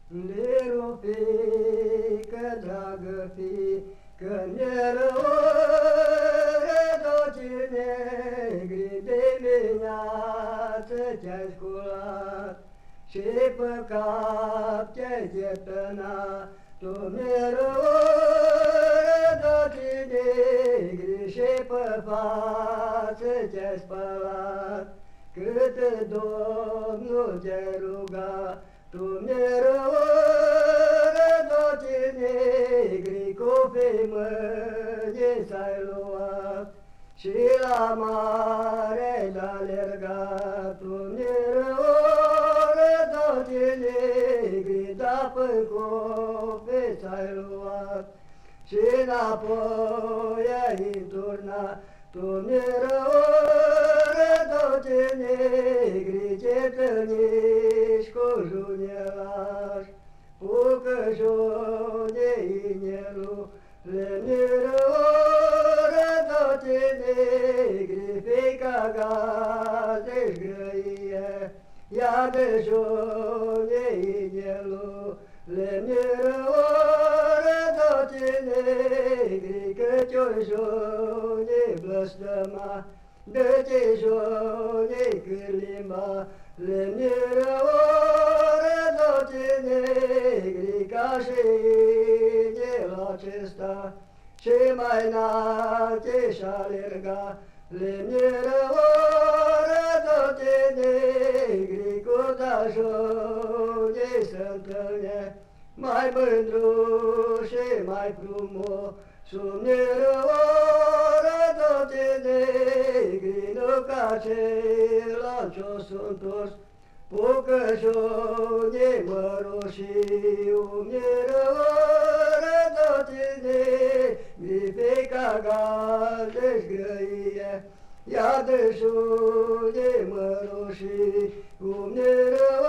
Liru fiică, dragă fiică, nerăură docii negri, dimineață te-ai sculat și păcat te-ai iertănat. Tu nerăură docii negri și pe față te-ai spălat, cât Domnul te-ai rugat. Tu nerăură docii negri, cu fii mâini s-ai luat și la mare l-a alergat. Tu nerăură docii negri, da până cope s-ai luat și înapoi ai înturnat. Tu nerăură docii negri, ce târniși cu junelași, pucășone inelul, le nerăură docii negri, fiica gaze-și grăie, ia de jone inelul, le nerăură docii negri, căci-o jone blăstăma, dă-te jone cârlimba, le nerăură docii negri, ca și inelul acesta, ce mai înalte și alerga. Le nerăură docii negri, cu dajone se întâlne, mai mândru și mai frumos. Sub nerăură docii negri, nu ca ceilalți ce-o sunt toți, pucășone măroșiu. Nerăură docii negri, fiica gaze-și grăie, ia de june măroșiu. Nerăură